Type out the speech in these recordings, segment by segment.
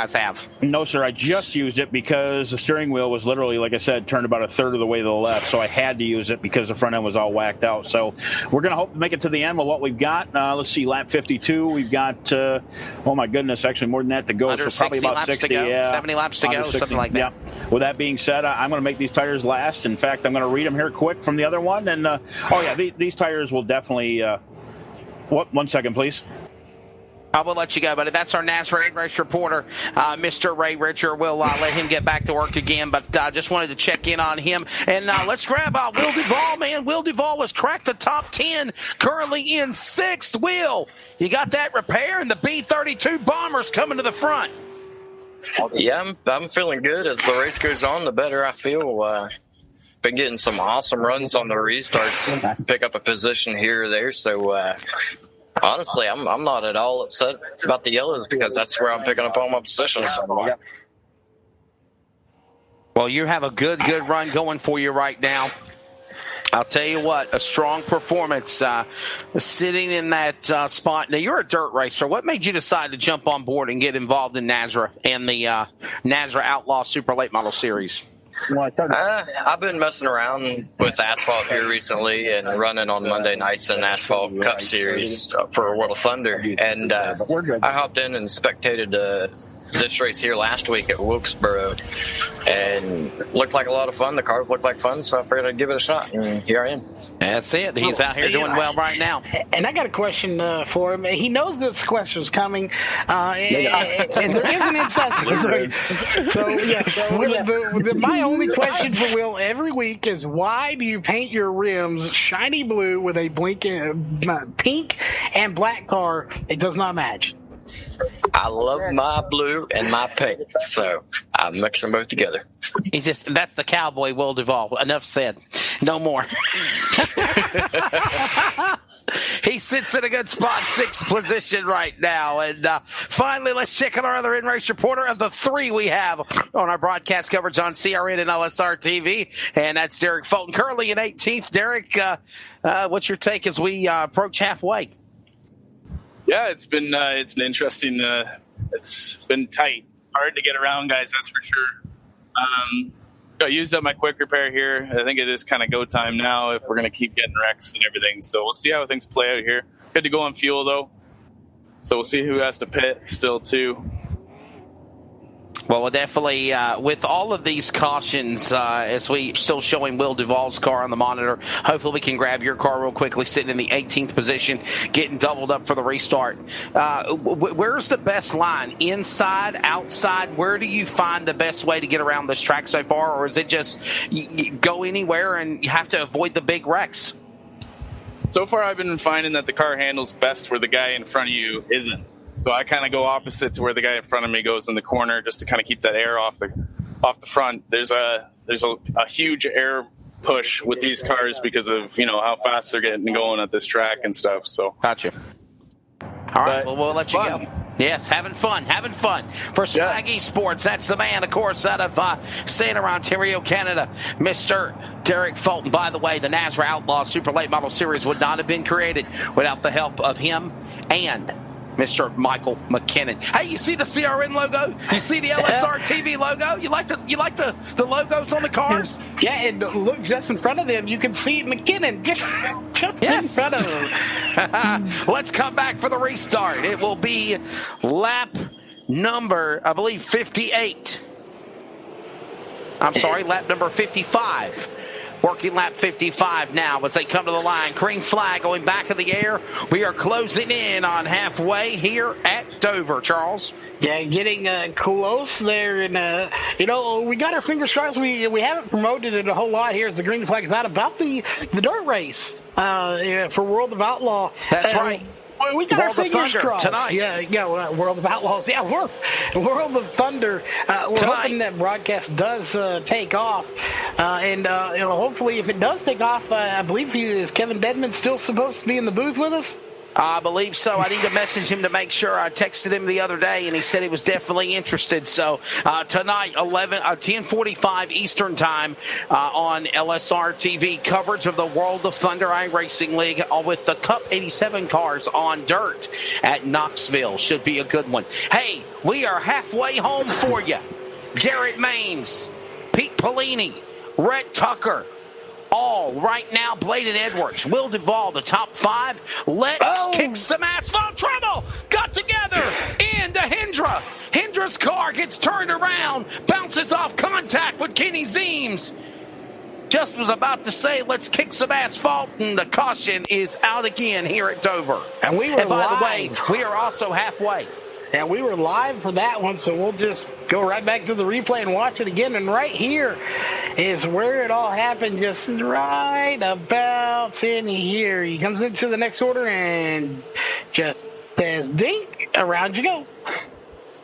guys have? No, sir. I just used it because the steering wheel was literally, like I said, turned about a third of the way to the left. So I had to use it because the front end was all whacked out. So we're going to hope to make it to the end with what we've got. Let's see, lap 52. We've got, oh my goodness, actually more than that to go. Under so probably about 60. To go, yeah, 70 laps to go, something like that. Yeah. With that being said, I'm going to make these tires last. In fact, I'm going to read them here quick from the other one. And, these tires will definitely, one second, please. I will let you go, buddy. That's our NASRA race reporter, Mr. Ray Richer. We'll let him get back to work again, but just wanted to check in on him. And let's grab Will Duvall, man. Will Duvall has cracked the top 10, currently in 6th. Will, you got that repair, and the B-32 Bombers coming to the front. Yeah, I'm feeling good. As the race goes on, the better I feel. Been getting some awesome runs on the restarts, pick up a position here or there, so... honestly, I'm not at all upset about the yellows because that's where I'm picking up all my positions. Well, you have a good run going for you right now. I'll tell you what, a strong performance sitting in that spot. Now, you're a dirt racer. What made you decide to jump on board and get involved in NASRA and the NASRA Outlaw Super Late Model Series? I've been messing around with asphalt here recently and running on Monday nights in Asphalt Cup Series for World of Thunder. And I hopped in and spectated this race here last week at Wilkesboro, and looked like a lot of fun. The cars looked like fun, so I figured I'd give it a shot, and here I am. That's it. He's out here doing well right now. And I got a question for him. He knows this question's coming, and there is an inside. So my only question for Will every week is, why do you paint your rims shiny blue with a blinking pink and black car? It does not match. I love my blue and my pink, so I mix them both together. That's the cowboy Will Duvall. Enough said. No more. He sits in a good spot, 6th position right now. And finally, let's check on our other in-race reporter of the 3 we have on our broadcast coverage on CRN and LSR TV, and that's Derek Fulton, currently in 18th. Derek, what's your take as we approach halfway? Yeah, it's been interesting. It's been tight, hard to get around, guys. That's for sure. I used up my quick repair here. I think it is kind of go time now if we're going to keep getting wrecks and everything. So we'll see how things play out here. Good to go on fuel though, so we'll see who has to pit still too. Well, definitely, with all of these cautions, as we still showing Will Duvall's car on the monitor, hopefully we can grab your car real quickly, sitting in the 18th position, getting doubled up for the restart. Where's the best line? Inside, outside? Where do you find the best way to get around this track so far? Or is it just you go anywhere and you have to avoid the big wrecks? So far, I've been finding that the car handles best where the guy in front of you isn't. So I kind of go opposite to where the guy in front of me goes in the corner, just to kind of keep that air off the front. There's a huge air push with these cars because of how fast they're getting going at this track and stuff. So gotcha. All right, well, we'll let you go. Yes, having fun. For Swag eSports, that's the man, of course, out of St. Ontario, Canada, Mr. Derek Fulton. By the way, the NASRA Outlaw Super Late Model Series would not have been created without the help of him and Mr. Michael McKinnon. Hey, you see the CRN logo? You see the LSR TV logo? You like the logos on the cars? Yeah, and look just in front of them. You can see McKinnon just in front of them. Let's come back for the restart. It will be lap number, I believe, 58. I'm sorry, lap number 55. Working lap 55 now as they come to the line. Green flag going back in the air. We are closing in on halfway here at Dover, Charles. Yeah, getting close there. And, we got our fingers crossed. We haven't promoted it a whole lot here as the green flag is not about the dirt race for World of Outlaw. That's right. We got our fingers crossed tonight. Yeah, World of Outlaws. Yeah, World of Thunder. We're hoping that broadcast does take off, and hopefully, if it does take off, I believe is Kevin Dedman still supposed to be in the booth with us? I believe so. I need to message him to make sure. I texted him the other day, and he said he was definitely interested. So tonight, 10:45 Eastern Time on LSR TV, coverage of the World of Thunder iRacing League with the Cup 87 cars on dirt at Knoxville. Should be a good one. Hey, we are halfway home for you. Garrett Maines, Pete Polini, Rhett Tucker, all right now, Bladen Edwards, Will Duvall, the top 5. Let's kick some asphalt trouble. Got together into Hendra. Hendra's car gets turned around, bounces off contact with Kenny Zeems. Just was about to say, let's kick some asphalt, and the caution is out again here at Dover. And we were by live. the way, we are also halfway. And we were live for that one, so we'll just go right back to the replay and watch it again. And right here is where it all happened, just right about in here. He comes into the next order and just says, dink, around you go.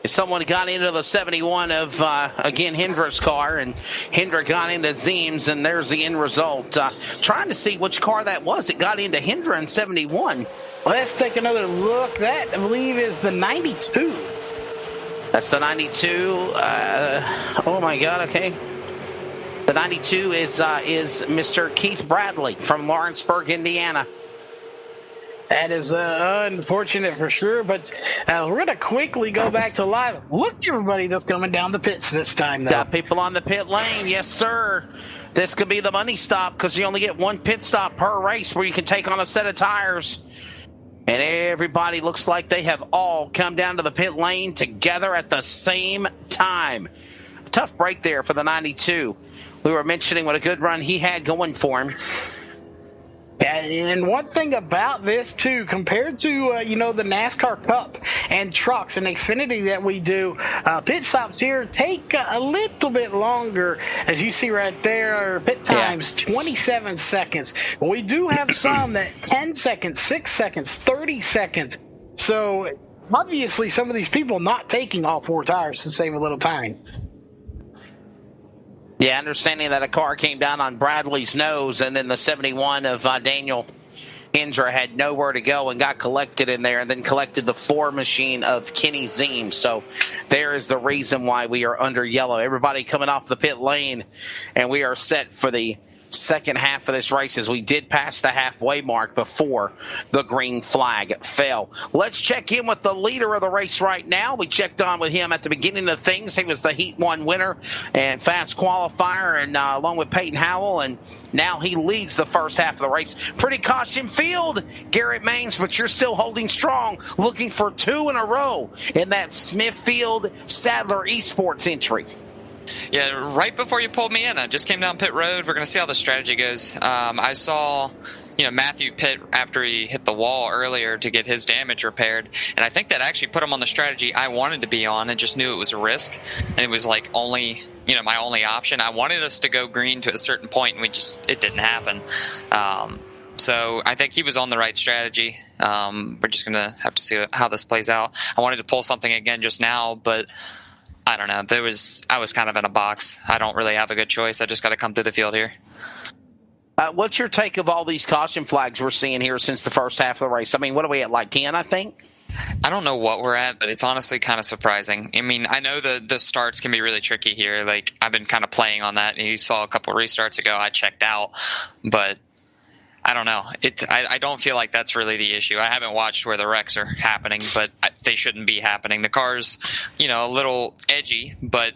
Someone got into the 71 of, again, Hendra's car, and Hendra got into Zeems, and there's the end result. Trying to see which car that was. It got into Hendra in 71. Let's take another look. That, I believe, is the 92. That's the 92. Oh, my God, okay. The 92 is Mr. Keith Bradley from Lawrenceburg, Indiana. That is unfortunate for sure, but we're going to quickly go back to live. Look, everybody that's coming down the pits this time, though. Got people on the pit lane, yes, sir. This could be the money stop because you only get one pit stop per race where you can take on a set of tires. And everybody looks like they have all come down to the pit lane together at the same time. Tough break there for the 92. We were mentioning what a good run he had going for him. And one thing about this, too, compared to, the NASCAR Cup and trucks and Xfinity that we do, pit stops here take a little bit longer. As you see right there, pit times, 27 seconds. We do have some that 10 seconds, 6 seconds, 30 seconds. So, obviously, some of these people not taking all 4 tires to save a little time. Yeah, understanding that a car came down on Bradley's nose, and then the 71 of Daniel Hendra had nowhere to go and got collected in there, and then collected the 4 machine of Kenny Zeems. So there is the reason why we are under yellow. Everybody coming off the pit lane, and we are set for the second half of this race as we did pass the halfway mark before the green flag fell. Let's check in with the leader of the race right now. We checked on with him at the beginning of things. He was the Heat 1 winner and fast qualifier, and along with Peyton Howell, and now he leads the first half of the race. Pretty caution field, Garrett Maines, but you're still holding strong, looking for 2 in a row in that Smithfield Sadler eSports entry. Yeah, right before you pulled me in, I just came down pit road. We're going to see how the strategy goes. I saw, Matthew pit after he hit the wall earlier to get his damage repaired, and I think that actually put him on the strategy I wanted to be on and just knew it was a risk, and it was like only, my only option. I wanted us to go green to a certain point, and it didn't happen. So I think he was on the right strategy. We're just going to have to see how this plays out. I wanted to pull something again just now, but I don't know. I was kind of in a box. I don't really have a good choice. I just got to come through the field here. What's your take of all these caution flags we're seeing here since the first half of the race? I mean, what are we at, like 10, I think? I don't know what we're at, but it's honestly kind of surprising. I mean, I know the starts can be really tricky here. Like, I've been kind of playing on that. You saw a couple of restarts ago, I checked out, but I don't know. I don't feel like that's really the issue. I haven't watched where the wrecks are happening, but they shouldn't be happening. The car's, a little edgy, but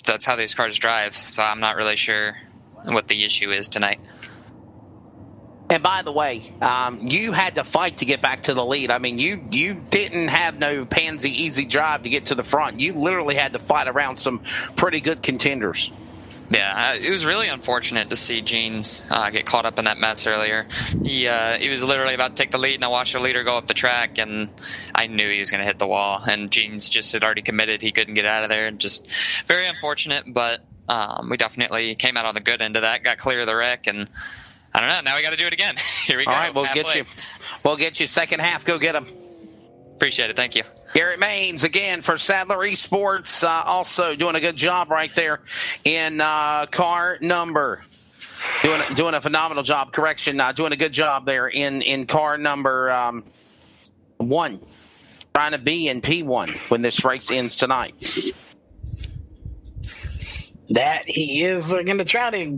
that's how these cars drive. So I'm not really sure what the issue is tonight. And by the way, you had to fight to get back to the lead. I mean, you didn't have no pansy easy drive to get to the front. You literally had to fight around some pretty good contenders. Yeah, it was really unfortunate to see Jeans get caught up in that mess earlier. He was literally about to take the lead, and I watched the leader go up the track, and I knew he was going to hit the wall. And Jeans just had already committed; he couldn't get out of there. Just very unfortunate, but we definitely came out on the good end of that. Got clear of the wreck, and I don't know. Now we got to do it again. Here we go. All right, we'll get you second half. Go get them. Appreciate it. Thank you. Garrett Maines, again, for Sadler eSports, also doing a good job right there in car number. Doing a phenomenal job. Doing a good job there in car number 1, trying to be in P1 when this race ends tonight. That he is going to try to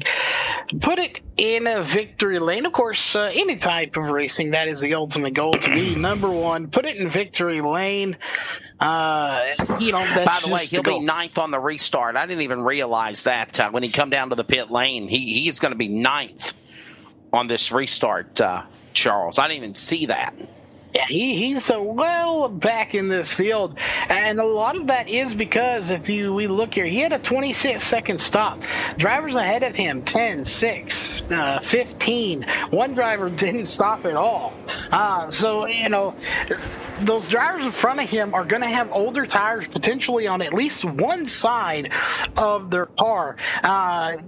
put it in a victory lane. Of course, any type of racing, that is the ultimate goal, to be number 1. Put it in victory lane. That's By the way, he'll goal. be 9th on the restart. I didn't even realize that when he come down to the pit lane. He is going to be 9th on this restart, Charles. I didn't even see that. Yeah, he's so well back in this field, and a lot of that is because we look here, he had a 26-second stop. Drivers ahead of him, 10, 6, 15. One driver didn't stop at all. So, those drivers in front of him are going to have older tires potentially on at least one side of their car.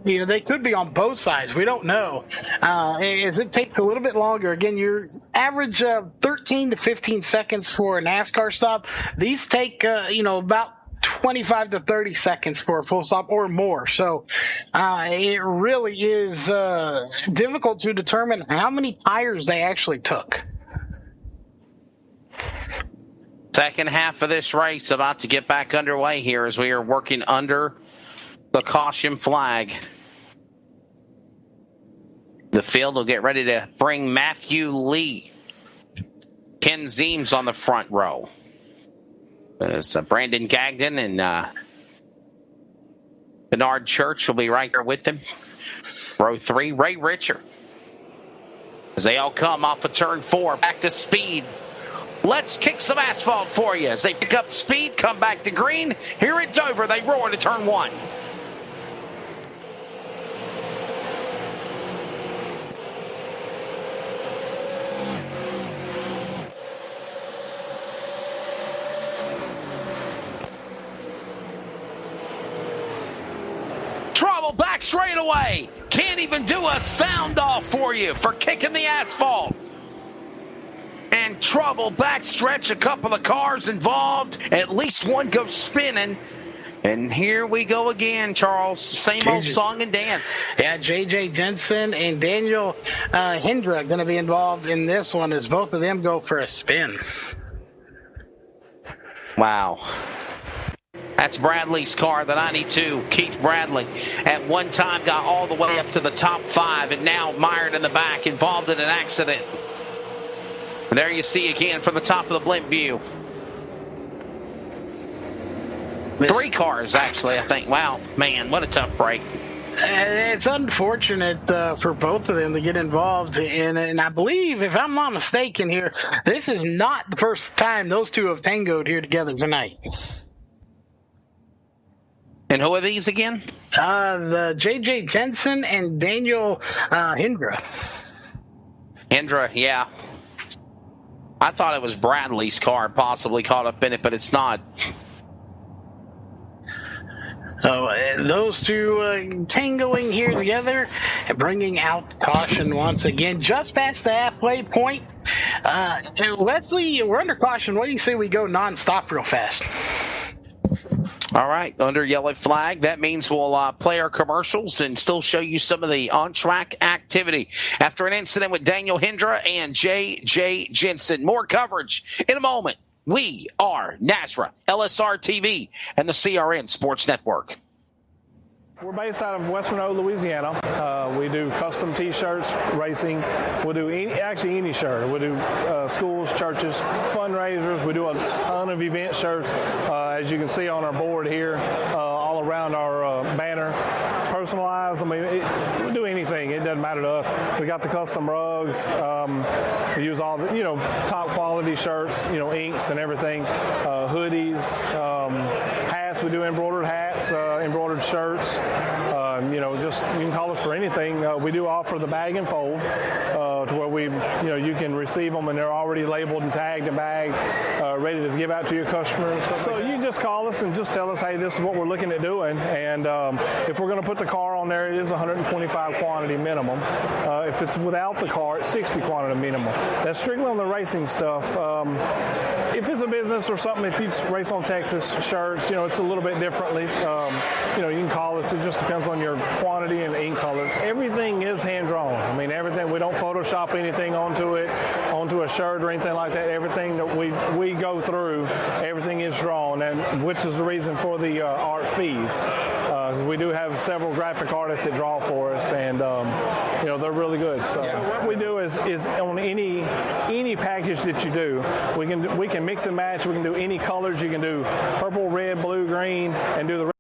They could be on both sides. We don't know. As it takes a little bit longer. Again, your average 13 to 15 seconds for a NASCAR stop. These take, about 25 to 30 seconds for a full stop or more. So it really is difficult to determine how many tires they actually took. Second half of this race about to get back underway here as we are working under the caution flag. The field will get ready to bring Matthew Lee. Ken Zeems on the front row. It's Brandon Gagnon and Bernard Church will be right there with them. Row 3, Ray Richer. As they all come off of turn 4, back to speed. Let's kick some asphalt for you. As they pick up speed, come back to green. Here at Dover, they roar to turn 1. Trouble back straight away. Can't even do a sound off for you for kicking the asphalt. And trouble backstretch, a couple of cars involved. At least one goes spinning. And here we go again, Charles. Same old song and dance. Yeah, J.J. Jensen and Daniel Hendra going to be involved in this one as both of them go for a spin. Wow. That's Bradley's car, the 92, Keith Bradley. At one time got all the way up to the top 5 and now mired in the back, involved in an accident. And there you see again from the top of the blimp view. 3 cars, actually, I think. Wow, man, what a tough break. It's unfortunate for both of them to get involved in it. And I believe, if I'm not mistaken here, this is not the first time those two have tangoed here together tonight. And who are these again? The J.J. Jensen and Daniel Hendra. Hendra, yeah. I thought it was Bradley's car possibly caught up in it, but it's not. So those two tangoing here together, bringing out caution once again, just past the halfway point. Wesley, we're under caution. What do you say we go nonstop real fast? All right, under yellow flag, that means we'll play our commercials and still show you some of the on-track activity. After an incident with Daniel Hendra and J.J. Jensen. More coverage in a moment. We are NASRA, LSR TV, and the CRN Sports Network. We're based out of West Monroe, Louisiana. We do custom T-shirts, racing. We'll do any shirt. We'll do schools, churches, fundraisers. We do a ton of event shirts, as you can see on our board here, all around our banner. Personalized. I mean, we do anything. It doesn't matter to us. We got the custom rugs. We use all the, top quality shirts, inks and everything, hoodies, hats. We do embroidered hats, embroidered shirts. Just you can call us for anything. We do offer the bag and fold to where we, you can receive them and they're already labeled and tagged and bagged, ready to give out to your customers. So you can just call us and just tell us, hey, this is what we're looking at doing. And if we're going to put the car on there, it is 125 quantity minimum. If it's without the car, it's 60 quantity minimum. That's strictly on the racing stuff. If it's a business or something, if you race on Texas shirts, it's a little bit differently. You know, you can call this. It just depends on your quantity and ink colors. Everything is hand drawn. I mean, everything. We don't Photoshop anything onto a shirt or anything like that. Everything that we go through, everything is drawn, and which is the reason for the art fees. We do have several graphic artists that draw for us, and you know, they're really good. So what we do is on any package that you do, we can mix and match. We can do any colors. You can do purple, red, blue, green, and do the